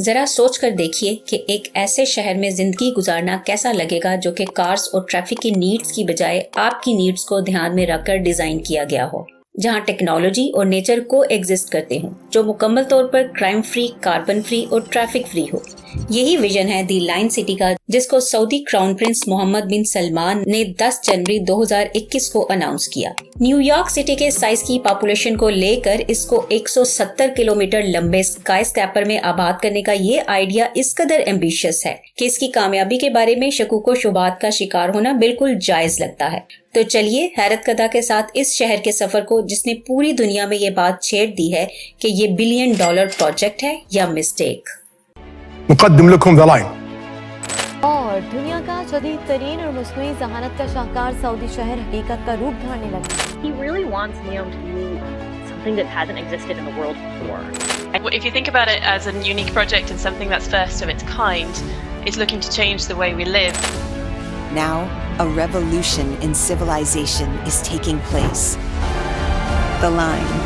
ذرا سوچ کر دیکھیے کہ ایک ایسے شہر میں زندگی گزارنا کیسا لگے گا جو کہ کارز اور ٹریفک کی نیڈز کی بجائے آپ کی نیڈز کو دھیان میں رکھ کر ڈیزائن کیا گیا ہو، جہاں ٹیکنالوجی اور نیچر کو ایگزسٹ کرتے ہوں، جو مکمل طور پر کرائم فری، کاربن فری اور ٹریفک فری ہو۔ یہی ویژن ہے دی لائن سٹی کا، جس کو سعودی کراؤن پرنس محمد بن سلمان نے 10 جنوری 2021 کو اناؤنس کیا۔ نیو یارک سٹی کے سائز کی پاپولیشن کو لے کر اس کو 170 کلومیٹر لمبے اسکائی اسکیپر میں آباد کرنے کا یہ آئیڈیا اس قدر ایمبیشیس ہے کہ اس کی کامیابی کے بارے میں شکوک و شبہات کا شکار ہونا بالکل جائز لگتا ہے۔ تو چلیے حیرت کدا کے ساتھ اس شہر کے سفر کو، جس نے پوری دنیا میں یہ بات چھیڑ دی ہے کہ یہ $1 بلین پروجیکٹ ہے یا مسٹیک۔ نقدم لكم The Line۔ اور دنیا کا جدید ترین اور مصنوعی ذہانت کا شاہکار سعودی شہر حقیقت کا روپ دھارنے لگا۔ He really wants NEOM to be something that hasn't existed in the world before. If you think about it as a unique project and something that's first of its kind, it's looking to change the way we live. Now, a revolution in civilization is taking place. The Line,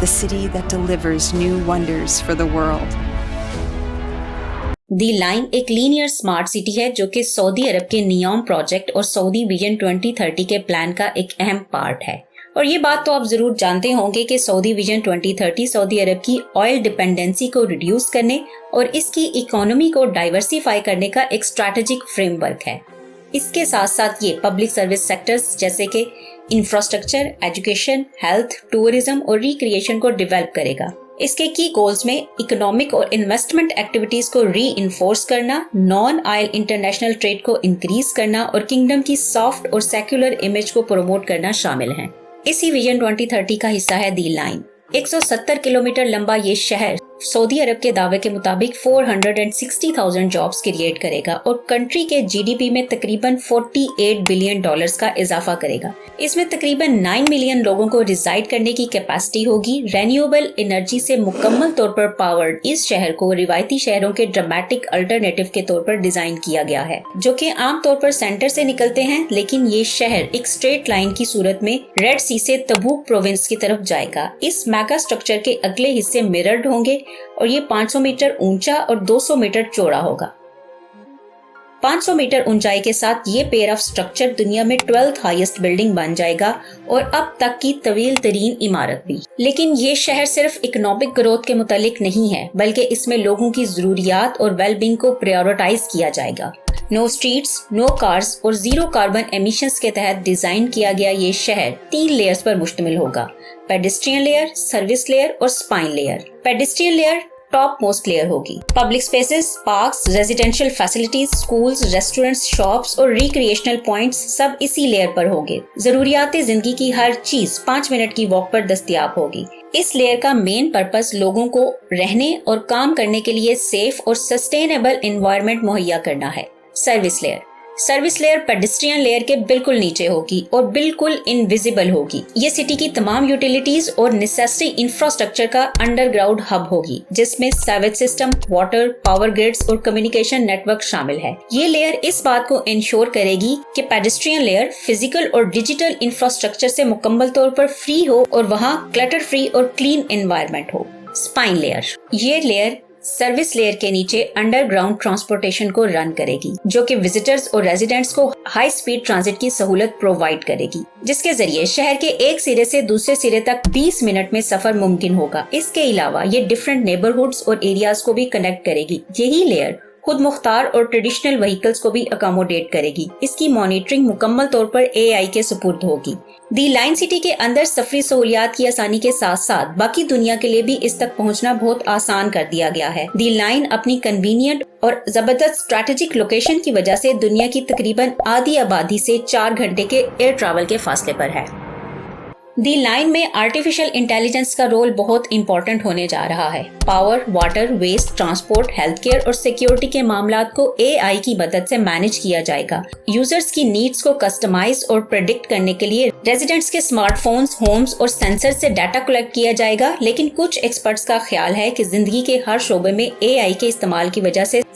the city that delivers new wonders for the world. The line ایک linear smart city ہے جو کہ سعودی عرب کے نیوم project اور سعودی vision 2030 کے plan کا ایک اہم پارٹ ہے۔ اور یہ بات تو آپ ضرور جانتے ہوں گے کہ سعودی ویژن 2030 سعودی عرب کی آئل ڈیپینڈنسی کو ریڈیوس کرنے اور اس کی اکانومی کو ڈائیورسیفائی کرنے کا ایک اسٹریٹجک فریم ورک ہے۔ اس کے ساتھ ساتھ یہ پبلک سروس سیکٹرز جیسے کہ انفراسٹرکچر، ایجوکیشن، ہیلتھ، ٹورزم اور ریکریشن کو ڈیولپ کرے گا۔ اس کے کی گولز میں اکنامک اور انویسٹمنٹ ایکٹیویٹیز کو ری انفورس کرنا، نان آئل انٹرنیشنل ٹریڈ کو انکریز کرنا اور کنگڈم کی سافٹ اور سیکولر امیج کو پروموٹ کرنا شامل ہیں۔ اسی ویژن 2030 کا حصہ ہے دی لائن۔ 170 کلومیٹر لمبا یہ شہر سعودی عرب کے دعوے کے مطابق 460,000 جابز کریٹ کرے گا اور کنٹری کے جی ڈی پی میں تقریباً $48 بلین کا اضافہ کرے گا۔ اس میں تقریباً 9 ملین لوگوں کو ریزائڈ کرنے کی کیپیسٹی ہوگی۔ رینیوبل انرجی سے مکمل طور پر پاورڈ اس شہر کو روایتی شہروں کے ڈرامیٹک الٹرنیٹو کے طور پر ڈیزائن کیا گیا ہے، جو کہ عام طور پر سینٹر سے نکلتے ہیں، لیکن یہ شہر ایک اسٹریٹ لائن کی صورت میں ریڈ سی سے تبوک پروونس کی طرف جائے گا۔ اس میگا اسٹرکچر کے اگلے حصے مررڈ ہوں گے اور یہ 500 میٹر اونچا اور 200 میٹر چوڑا ہوگا۔ 500 میٹر اونچائی کے ساتھ یہ پیر آف سٹرکچر دنیا میں 12th ہائیسٹ بلڈنگ بن جائے گا اور اب تک کی طویل ترین عمارت بھی۔ لیکن یہ شہر صرف اکنامک گروتھ کے متعلق نہیں ہے، بلکہ اس میں لوگوں کی ضروریات اور ویل بینگ کو پریورٹائز کیا جائے گا۔ نو اسٹریٹس، نو کارز اور زیرو کاربن ایمیشنز کے تحت ڈیزائن کیا گیا یہ شہر 3 لیئرز پر مشتمل ہوگا: پیڈسٹرین لیئر، سروس لیئر اور spine layer. Pedestrian layer top most layer ہوگی۔ Public spaces, parks, residential facilities, schools, restaurants, shops اور ریکریشنل پوائنٹس سب اسی لیئر پر ہوں گے۔ ضروریات زندگی کی ہر چیز 5 منٹ کی واک پر دستیاب ہوگی۔ اس لیئر کا مین پرپس لوگوں کو رہنے اور کام کرنے کے لیے سیف اور سسٹینیبل انوائرمنٹ مہیا کرنا ہے۔ سروس لیئر پیڈسٹرین لیئر کے بالکل نیچے ہوگی اور بالکل انویزیبل ہوگی۔ یہ سٹی کی تمام یوٹیلیٹیز اور نیسیسری انفراسٹرکچر کا انڈر گراؤنڈ ہب ہوگی، جس میں sewage system, water, power grades اور کمیونیکیشن نیٹ ورک شامل ہے۔ یہ لیئر اس بات کو انشور کرے گی کہ پیڈسٹرین لیئر فزیکل اور ڈیجیٹل انفراسٹرکچر سے مکمل طور پر فری ہو اور وہاں کلٹر فری اور کلین انوائرمنٹ ہو۔ اسپائن لیئر، یہ لیئر سروس لیئر کے نیچے انڈر گراؤنڈ ٹرانسپورٹیشن کو رن کرے گی، جو کہ وزٹرز اور ریزیڈنٹس کو ہائی سپیڈ ٹرانزٹ کی سہولت پرووائڈ کرے گی، جس کے ذریعے شہر کے ایک سرے سے دوسرے سرے تک 20 منٹ میں سفر ممکن ہوگا۔ اس کے علاوہ یہ ڈفرینٹ نیبرہڈز اور ایریاز کو بھی کنیکٹ کرے گی۔ یہی لیئر خود مختار اور ٹریڈیشنل وہیکلز کو بھی اکاموڈیٹ کرے گی۔ اس کی مانیٹرنگ مکمل طور پر AI کے سپرد ہوگی۔ دی لائن سٹی کے اندر سفری سہولیات کی آسانی کے ساتھ ساتھ باقی دنیا کے لیے بھی اس تک پہنچنا بہت آسان کر دیا گیا ہے۔ دی لائن اپنی کنوینئنٹ اور زبردست اسٹریٹجک لوکیشن کی وجہ سے دنیا کی تقریباً آدھی آبادی سے 4 گھنٹے کے ایئر ٹریول کے فاصلے پر ہے۔ دی لائن میں آرٹیفیشل انٹیلیجنس کا رول بہت امپورٹنٹ ہونے جا رہا ہے۔ Power, water, waste, transport, health care اور سیکیورٹی کے معاملات کو AI کی مدد سے مینج کیا جائے گا۔ یوزرز کی نیڈز کو کسٹمائز اور پریڈکٹ کرنے کے لیے ریزیڈنٹس کے اسمارٹ فونز، ہومز اور سینسر سے ڈیٹا کلیکٹ کیا جائے گا، لیکن کچھ ایکسپرٹس کا خیال ہے کہ زندگی کے ہر شعبے میں AI کے استعمال کی وجہ سے